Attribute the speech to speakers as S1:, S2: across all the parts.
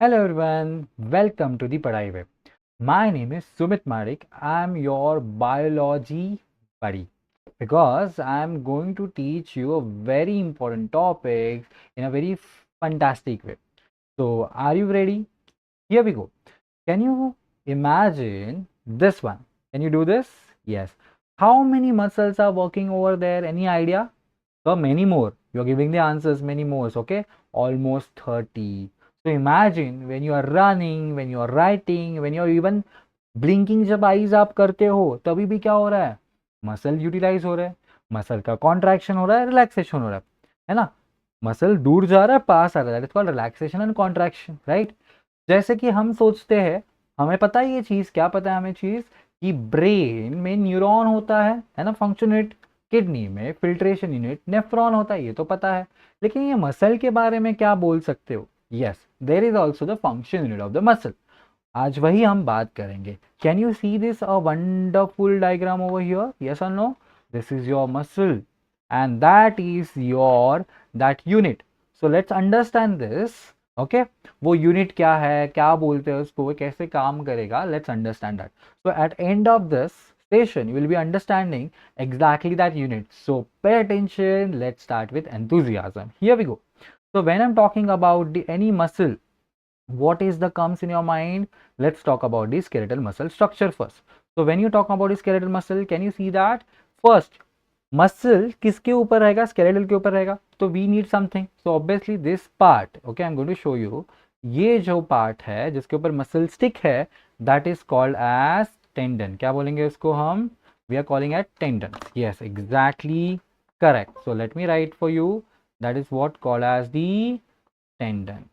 S1: Hello everyone, welcome to the Padai Web. My name is Sumit Marik. I'm your biology buddy because I'm going to teach you a very important topic in a very fantastic way. So, are you ready? Here we go. Can you imagine this one? Can you do this? Yes. How many muscles are working over there? Any idea? So many more. You're giving the answers, many more. Okay, almost 30. So imagine when you are running, when you are writing, when you are even blinking जब eyes आप करते हो तभी भी क्या हो रहा है, मसल यूटिलाइज हो रहा है, मसल का कॉन्ट्रैक्शन हो रहा है, रिलैक्सेशन हो रहा है ना। मसल दूर जा रहा है, पास आ रहा है, it's called relaxation and contraction, right. जैसे कि हम सोचते हैं, हमें पता है ये चीज, क्या पता है हमें चीज कि ब्रेन में न्यूरॉन होता है ना, फंक्शन यूनिट। किडनी में फिल्ट्रेशन यूनिट नेफ्रॉन होता है, ये तो पता है। लेकिन ये मसल के बारे में क्या बोल सकते हो? Yes, there is also the function unit of the muscle. आज वही हम बात करेंगे। Can you see this a wonderful diagram over here? Yes और no? This is your muscle and that is your that unit. So let's understand this. Okay, वो unit क्या है, क्या बोलते हैं उसको, वो कैसे काम करेगा, let's understand that. So at end of this session you will be understanding exactly that unit, so pay attention. Let's start with enthusiasm. Here we go. So when I'm talking about any muscle, what is the comes in your mind? Let's talk about the skeletal muscle structure first. So when you talk about the skeletal muscle, can you see that first muscle किसके ऊपर रहेगा? Skeletal के ऊपर रहेगा। तो we need something, so obviously this part, okay, I am going to show you. ये जो part है जिसके ऊपर मसल स्टिक है, that is called as tendon. क्या बोलेंगे उसको हम? We are calling at tendon. Yes, exactly correct. So let me write for you, that is what called as the tendon.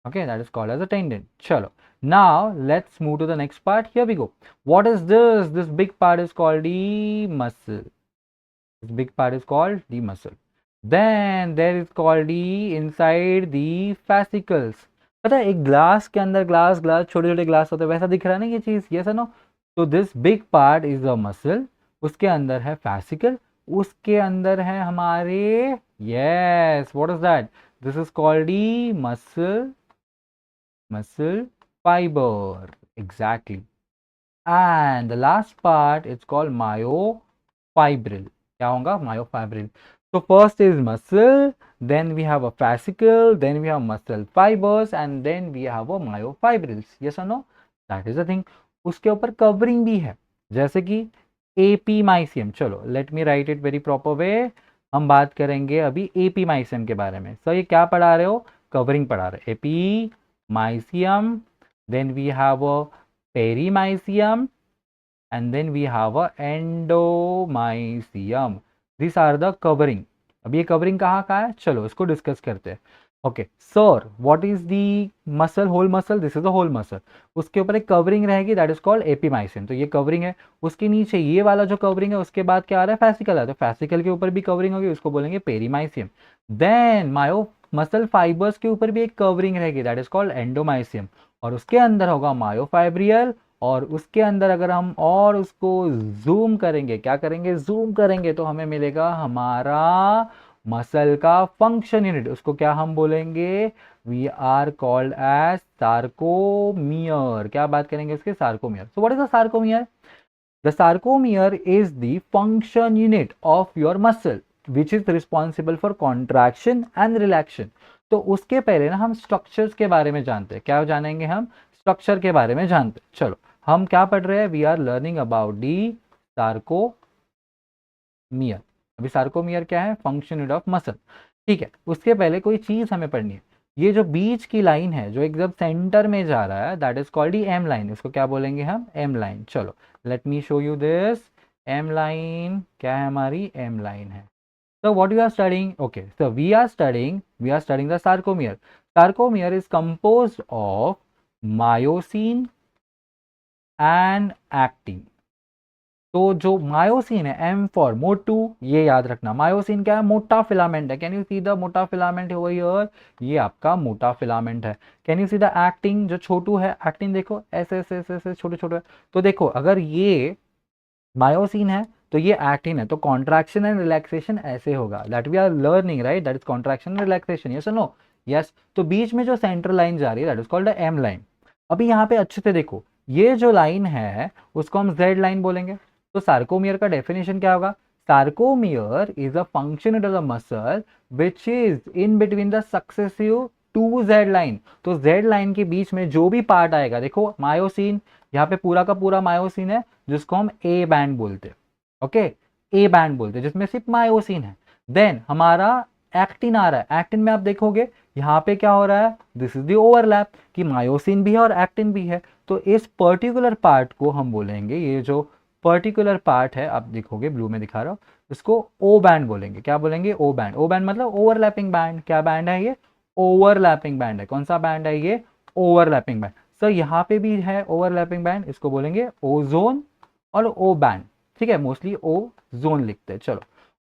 S1: Okay, that is called as a tendon. Chalo. Now let's move to the next part. Here we go. What is this? This big part is called the muscle. This big part is called the muscle. Then there is called the inside the fascicles. पता है, एक glass के अंदर glass glass छोटे छोटे glass होते हैं, वैसा दिख रहा है ना ये चीज? यस और नो? तो this big part is a muscle, उसके अंदर है फैसिकल, उसके अंदर है हमारे, yes, what is that? This is called the muscle fiber, exactly. And the last part, it's called myofibril. क्या होगा? Myofibril. So first is muscle, then we have a fascicle, then we have muscle fibers, and then we have a myofibrils. Yes or no? That is the thing. उसके ऊपर covering भी है, जैसे कि epimysium. चलो let me right it very proper way. हम बात करेंगे अभी एपीमाइसियम के बारे में। सर ये क्या पढ़ा रहे हो? कवरिंग पढ़ा रहे। Epimysium, then we have a perimysium, and then we have a endomysium. These are the covering. अब ये कवरिंग कहाँ कहाँ है, चलो इसको डिस्कस करते हैं। Okay sir, what is the muscle? Whole muscle, this is a whole muscle. उसके ऊपर एक कवरिंग रहेगी, दैट इज कॉल्ड एपीमाइसिन। तो ये कवरिंग है। उसके नीचे ये वाला जो कवरिंग है, उसके बाद क्या आ रहा है? फैसिकल है। तो फैसिकल के ऊपर भी कवरिंग होगी, उसको बोलेंगे पेरीमाइसियम। देन मायो मसल फाइबर्स के ऊपर भी एक कवरिंग रहेगी, दैट इज कॉल्ड एंडोमाइसियम। और उसके अंदर होगा मायोफाइब्रियल। और उसके अंदर अगर हम और उसको जूम करेंगे, क्या करेंगे? जूम करेंगे, तो हमें मिलेगा हमारा मसल का फंक्शन यूनिट। उसको क्या हम बोलेंगे? We are called as sarcomere. क्या बात करेंगे उसके? Sarcomere. So what is the sarcomere? The sarcomere is the function unit of your muscle which is responsible for contraction and relaxation. तो उसके पहले ना हम स्ट्रक्चर्स के बारे में जानते हैं। क्या जानेंगे हम? स्ट्रक्चर के बारे में जानते हैं। चलो हम क्या पढ़ रहे हैं? We are learning about the sarcomere. अभी सार्कोमियर क्या है? Function unit of muscle. ठीक है, उसके पहले कोई चीज हमें पढ़नी है। ये जो बीच की लाइन है, जो एकदम सेंटर में जा रहा है, that is called M line. इसको क्या बोलेंगे हम? M line. चलो let me show you this. M line क्या है? हमारी एम लाइन है। So what you are studying? Okay, so we are studying the sarcomere. Sarcomere is composed of myosin and actin. तो जो मायोसिन है, M for मोटू, ये याद रखना। मायोसिन क्या है? मोटा फिलामेंट है। कैन यू सी द मोटा फिलामेंट ओवर हियर? ये आपका मोटा फिलामेंट है। Can you see the actin? जो छोटू है, एक्टिन देखो ऐसे ऐसे ऐसे ऐसे छोटे छोटे। तो देखो अगर ये मायोसिन है तो ये एक्टिन है, तो कॉन्ट्रैक्शन एंड रिलैक्सेशन ऐसे होगा। That we are learning, right? That is contraction and relaxation. Yes और नो? यस, तो बीच में जो सेंट्रल लाइन जा रही है that is called M line. अभी यहाँ पे अच्छे से देखो, ये जो लाइन है उसको हम जेड लाइन बोलेंगे। तो सार्कोमियर का डेफिनेशन क्या होगा? Sarcomere is a function of the muscle which is in between the successive two Z line. तो जेड लाइन के बीच में जो भी पार्ट आएगा, देखो मायोसिन, यहाँ पे पूरा का पूरा मायोसिन है जिसको हम ए बैंड बोलते हैं। ओके, ए बैंड बोलते हैं जिसमें सिर्फ मायोसिन है। देन हमारा एक्टिन आ रहा है, एक्टिन में आप देखोगे यहाँ पे क्या हो रहा है, दिस इज द ओवरलैप कि मायोसिन भी है और एक्टिन भी है। तो इस पर्टिकुलर पार्ट को हम बोलेंगे, ये जो पर्टिकुलर पार्ट है आप देखोगे ब्लू में दिखा रहा हूँ, इसको ओ बैंड बोलेंगे। क्या बोलेंगे? ओ बैंड। ओ बैंड मतलब ओवरलैपिंग बैंड। क्या बैंड है ये? ओवरलैपिंग बैंड है। कौन सा बैंड है ये? Overlapping band. सर यहाँ पे भी है ओवरलैपिंग बैंड, इसको बोलेंगे ओजोन और ओ बैंड। ठीक है, मोस्टली ओ जोन लिखते हैं। चलो,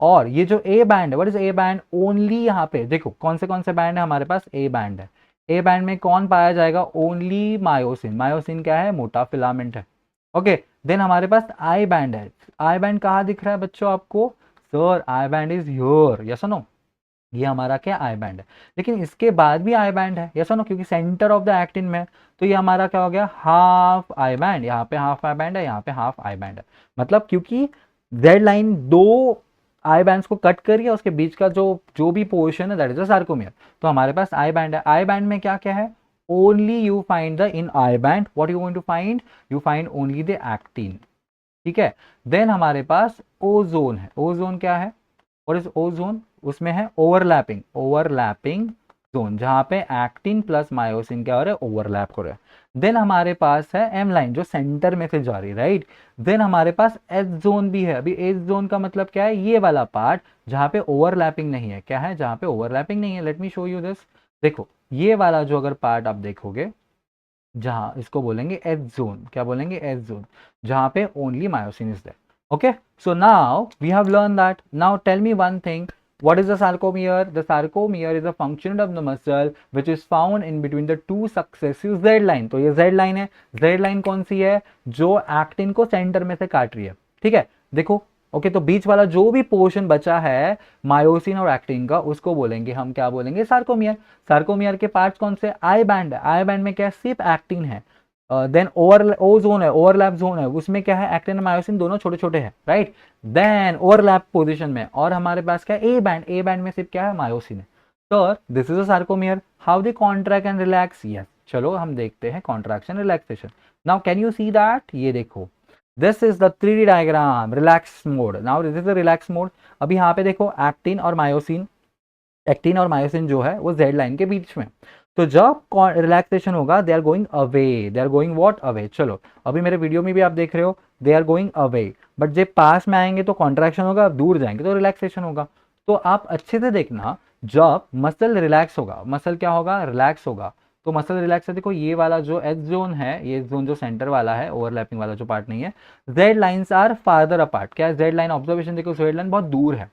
S1: और ये जो ए बैंड है, what is A band? Only यहाँ पे देखो कौन से बैंड है हमारे पास? ए बैंड है। ए बैंड में कौन पाया जाएगा? Only myosin. मायोसिन क्या है? मोटा फिलामेंट है। ओके, देन हमारे पास आई बैंड है। आई बैंड कहाँ दिख रहा है बच्चों आपको? Sir I band is your, yes no, ये हमारा क्या आई बैंड है। लेकिन इसके बाद भी आई बैंड है, यस नो, क्योंकि सेंटर ऑफ द एक्टिन में है। तो ये हमारा क्या हो गया? Half I band. यहाँ पे हाफ आई बैंड है, यहाँ पे हाफ आई बैंड है। मतलब क्योंकि जेड लाइन दो आई बैंड्स को कट करिए, उसके बीच का जो जो भी पोर्शन है दैट इज अ सार्कोमियर। तो हमारे पास आई बैंड है। आई बैंड में क्या क्या है? Only you find the in I band what you going to find? You find only the actin. ठीक है, देन हमारे पास ओजोन है। ओजोन क्या है? और इस ओजोन, उसमें है ओवरलैपिंग, ओवरलैपिंग जोन, जहां पे एक्टिन प्लस मायोसिन क्या हो रहा है? ओवरलैप हो रहा है। देन हमारे पास है एम लाइन जो सेंटर में से जा रही है, राइट। देन हमारे पास एच जोन भी है। अभी एच जोन का मतलब क्या है? ये वाला पार्ट जहां पे ओवरलैपिंग नहीं है। क्या है? जहां पे ओवरलैपिंग नहीं है। Late me show you this. देखो ये वाला जो अगर पार्ट आप देखोगे, जहां इसको बोलेंगे एच जोन। क्या बोलेंगे? एच जोन, जहां पे only myosin is there. Okay, so now we have learned that. Now tell me one thing. What is the sarcomere? The sarcomere is a function of the muscle which is found in between the two successive Z line. तो ये Z line है। Z line कौन सी है? जो actin को centre में से काट रही है। ठीक है, देखो। ओके, तो बीच वाला जो भी पोर्शन बचा है मायोसिन और एक्टिन का, उसको बोलेंगे हम, क्या बोलेंगे? सार्कोमियर। सार्कोमियर के पार्ट्स कौन से? आई बैंड है। आई बैंड में क्या? सिर्फ एक्टिन है। देन ओवर ओ जोन है, ओवरलैप जोन है, उसमें क्या है? एक्टिन और मायोसिन दोनों छोटे छोटे हैं, राइट। देन ओवरलैप पोजीशन में, और हमारे पास क्या है? A band. ए बैंड में सिर्फ क्या है? मायोसिन है। तो this is a sarcomere. How they contract and relax? Yes, चलो हम देखते हैं contraction relaxation. Now can you see that? ये देखो, this is the 3D diagram, relax mode. Now this is the relax mode. अभी यहाँ पे देखो एक्टिन और मायोसिन, एक्टिन और मायोसिन जो है वो जेड लाइन के बीच में। तो जब रिलैक्सेशन होगा, they are going away, they are going what? Away. चलो, अभी मेरे वीडियो में भी आप देख रहे हो they are going away, but जब पास में आएंगे तो कॉन्ट्रैक्शन होगा, दूर जाएंगे तो रिलैक्सेशन होगा। तो आप अच्छे से देखना, जब मसल रिलैक्स होगा, मसल क्या होगा? रिलैक्स होगा। तो मसल रिलैक्स है, देखो ये वाला जो एच जोन है, ये जोन जो सेंटर वाला है, ओवरलैपिंग वाला जो पार्ट नहीं है, Z lines are farther apart. क्या है? जेड लाइन ऑब्जर्वेशन देखो, जेड लाइन बहुत दूर है।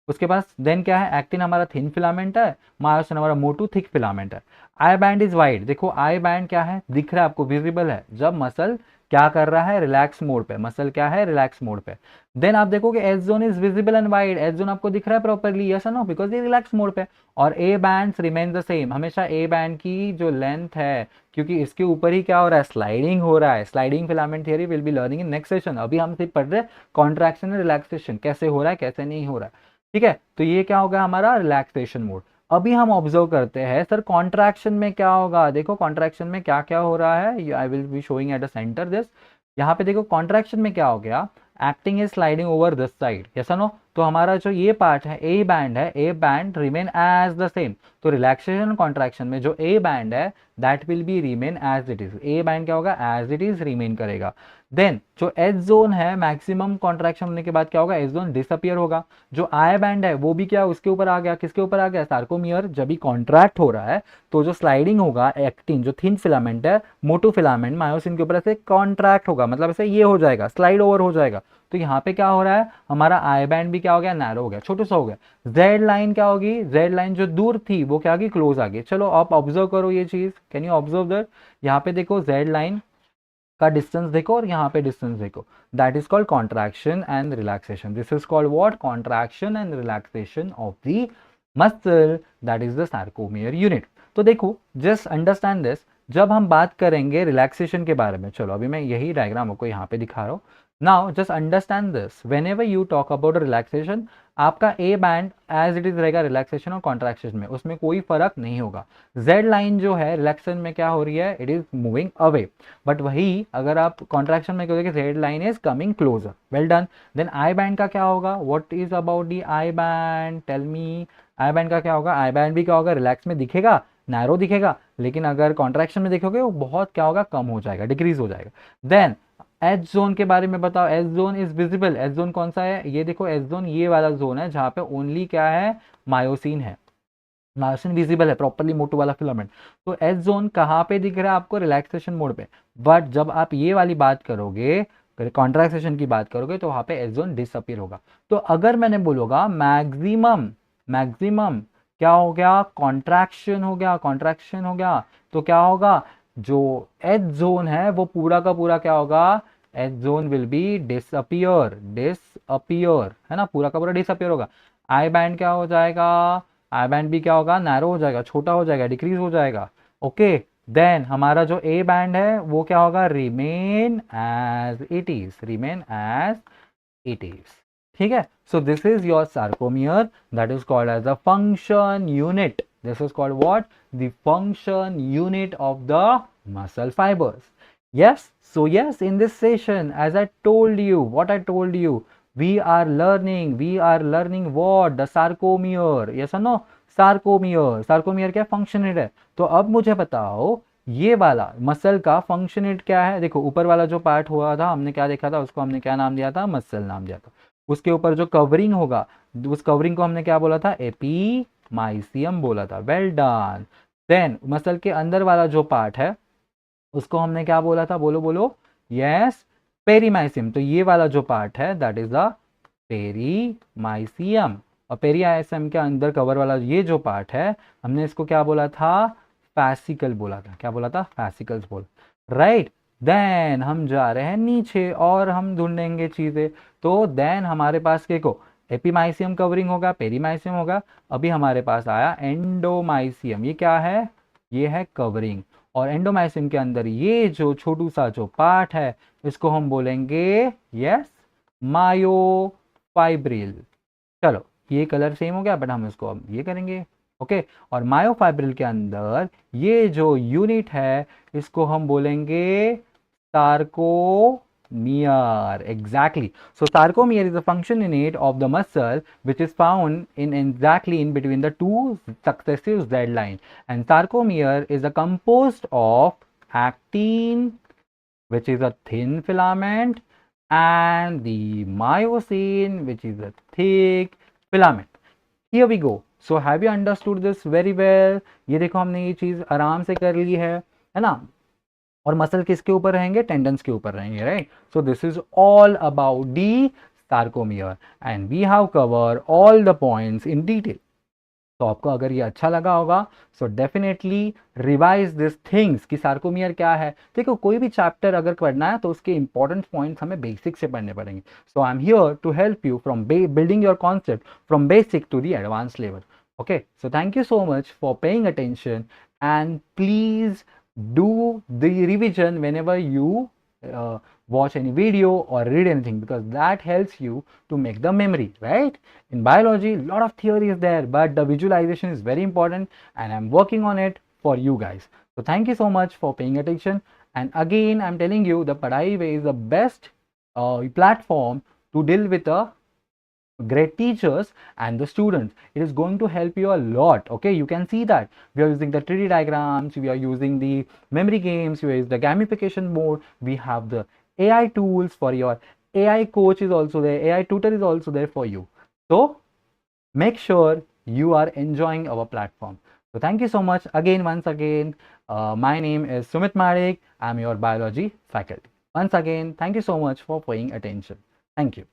S1: उसके पास देन क्या है? एक्टिन हमारा थिन फिलामेंट है, मायोसिन हमारा मोटू थिक फिलामेंट है। आई बैंड इज वाइड। देखो आई बैंड क्या है? दिख रहा है आपको, विजिबल है, जब मसल क्या कर रहा है? रिलैक्स मोड पे। मसल क्या है? रिलैक्स मोड पे। देन आप देखोगे H zone is visible and wide. H zone आपको दिख रहा है प्रॉपर्ली, यस और नो, बिकॉज ये रिलैक्स मोड पे। और ए बैंड रिमेन द सेम, हमेशा ए बैंड की जो लेंथ है, क्योंकि इसके ऊपर ही क्या हो रहा है? स्लाइडिंग हो रहा है। Sliding filament theory will be learning in next session. अभी हम सिर्फ पढ़ रहे हैं कॉन्ट्रैक्शन एंड रिलैक्सेशन, कैसे हो रहा है कैसे नहीं हो रहा है। ठीक है, तो ये क्या होगा? हमारा रिलैक्सेशन मोड। अभी हम ऑब्जर्व करते हैं सर कॉन्ट्रैक्शन में क्या होगा। देखो कॉन्ट्रैक्शन में क्या क्या हो रहा है, I will be showing at a centre this. यहाँ पे देखो कॉन्ट्रैक्शन में क्या हो गया? Actin is sliding over this side, yes no. तो हमारा जो ये पार्ट है, ए बैंड है, A band remain as the same. तो रिलैक्सेशन कॉन्ट्रैक्शन में जो ए बैंड है that will be remain as it is. A band क्या होगा? एज इट इज रिमेन करेगा। देन जो एच जोन है, मैक्सिमम कॉन्ट्रैक्शन होने के बाद क्या होगा? एच जोन डिसअपियर होगा। जो आई बैंड है वो भी क्या उसके ऊपर आ गया? किसके ऊपर आ गया? सार्कोमियर। जब भी कॉन्ट्रैक्ट हो रहा है तो जो स्लाइडिंग होगा, एक्टिन जो थिन फिलामेंट है, मोटो फिलामेंट मायोसिन के ऊपर ऐसे कॉन्ट्रैक्ट होगा, मतलब ऐसे ये हो जाएगा, स्लाइड ओवर हो जाएगा। तो यहाँ पे क्या हो रहा है? हमारा आई बैंड भी क्या हो गया? नैरो हो गया, छोटा सा हो गया। जेड लाइन क्या होगी? जेड लाइन जो दूर थी वो क्या होगी? क्लोज आ गई। चलो आप ऑब्जर्व करो ये चीज, कैन यू ऑब्जर्व दैट? यहाँ पे देखो जेड लाइन का डिस्टेंस देखो और यहाँ पे डिस्टेंस देखो, that is called contraction and relaxation. This is called what? Contraction and relaxation of the muscle, that is the sarcomere unit. तो देखो जस्ट अंडरस्टैंड दिस, जब हम बात करेंगे रिलैक्सेशन के बारे में, चलो अभी मैं यही डायग्राम आपको यहाँ पे दिखा रहा हूँ। Now just understand this, whenever you talk about relaxation, आपका A band as it is रहेगा रिलैक्सेशन और कॉन्ट्रैक्शन में, उसमें कोई फर्क नहीं होगा। जेड लाइन जो है रिलैक्सेशन में क्या हो रही है, it is moving away, but वही अगर आप कॉन्ट्रैक्शन में कहोगे Z line is coming closer. Well done. Then I band का क्या होगा, what is about the I band, tell me. I band का क्या होगा, आई बैंड भी क्या होगा, रिलैक्स में दिखेगा, नैरो दिखेगा, लेकिन अगर कॉन्ट्रैक्शन में देखोगे वो बहुत क्या होगा, कम हो जाएगा, डिक्रीज हो जाएगा। देन एच जोन के बारे में बताओ, H zone is visible. H zone कौन सा है, ये देखो एच जोन ये वाला जोन है जहाँ पे ओनली क्या है, मायोसिन है, मायोसिन विजिबल है प्रॉपरली, मोटो वाला फिलामेंट। तो एच जोन कहाँ पे दिख रहा है आपको, रिलैक्सेशन मोड पे। बट जब आप ये वाली बात करोगे, कॉन्ट्रैक्शन की बात करोगे, तो वहां पे एच जोन डिसअपीयर होगा। तो अगर मैंने बोलूंगा मैक्सिमम, मैक्सिमम क्या हो गया, कॉन्ट्रैक्शन हो गया, कॉन्ट्रैक्शन हो गया, तो क्या होगा, जो एच जोन है वो पूरा का पूरा क्या होगा, H zone will be disappear, disappear है ना, पूरा का पूरा डिसअपियर होगा। आई बैंड क्या हो जाएगा, आई बैंड भी क्या होगा, नैरो हो जाएगा, छोटा हो जाएगा, डिक्रीज हो जाएगा। ओके, देन हमारा जो ए बैंड है वो क्या होगा, remain as it is, remain as it is. ठीक है, so this is your sarcomere, that is called as the function unit, this is called what, the function unit of the muscle fibres. yes, so yes, in this session, as I told you, what I told you, we are learning what, the sarcomere, yes or no, sarcomere, sarcomere क्या function unit है। तो अब मुझे बताओ ये वाला muscle का function unit क्या है। देखो ऊपर वाला जो पार्ट हुआ था हमने क्या देखा था, उसको हमने क्या नाम दिया था, मसल नाम दिया था। उसके ऊपर जो कवरिंग होगा, उस कवरिंग को हमने क्या बोला था, एपीमाइसियम बोला था। Well done. देन मसल के अंदर वाला जो पार्ट है उसको हमने क्या बोला था, बोलो बोलो, यस, पेरीमाइसियम। तो ये वाला जो पार्ट है दैट इज द पेरीमाइसियम। और पेरीमाइसियम के अंदर कवर वाला ये जो पार्ट है हमने इसको क्या बोला था, फैसिकल बोला था। क्या बोला था, फैसिकल्स बोल, राइट। देन हम जा रहे हैं नीचे और हम ढूंढेंगे चीजें। तो देन हमारे पास देखो एपीमाइसियम कवरिंग होगा, पेरीमाइसियम होगा, अभी हमारे पास आया एंडोमाइसियम। ये क्या है, ये है कवरिंग। और एंडोमाइसियम के अंदर ये जो छोटू सा जो पार्ट है इसको हम बोलेंगे, यस, मायोफाइब्रिल। चलो ये कलर सेम हो गया, बट हम इसको अब ये करेंगे। ओके, और मायोफाइब्रिल के अंदर ये जो यूनिट है इसको हम बोलेंगे sarcomere. Exactly. So sarcomere is a function unit of the muscle which is found in exactly in between the two successive Z line. And sarcomere is a composed of actin, which is a thin filament, and the myosin, which is a thick filament. Here we go. So have you understood this very well? ये देखो हमने ये चीज आराम से कर ली है ना। और मसल किसके ऊपर रहेंगे, टेंडन्स के ऊपर रहेंगे, right. So this is all about the sarcomere and we have cover all the points in detail. तो आपको अगर ये अच्छा लगा होगा so definitely revise this things कि सार्कोमियर क्या है। देखो कोई भी चैप्टर अगर पढ़ना है तो उसके इंपॉर्टेंट पॉइंट्स हमें बेसिक से पढ़ने पड़ेंगे। So I am here to help you from building your concept from basic to the advance level. Okay, so thank you so much for paying attention, and please do the revision whenever you uh, watch any video or read anything, because that helps you to make the memory, right? In biology a lot of theory is there, but the visualization is very important, and I'm working on it for you guys. So thank you so much for paying attention, and again I'm telling you the Padhai Way is the best platform to deal with a great teachers and the students. It is going to help you a lot. Okay, you can see that we are using the 3D diagrams, we are using the memory games, we are using the gamification mode, we have the AI tools for your AI coach is also there, AI tutor is also there for you. So make sure you are enjoying our platform. So thank you so much again, once again. My name is Sumit Marik. I'm your biology faculty. Once again, thank you so much for paying attention. Thank you.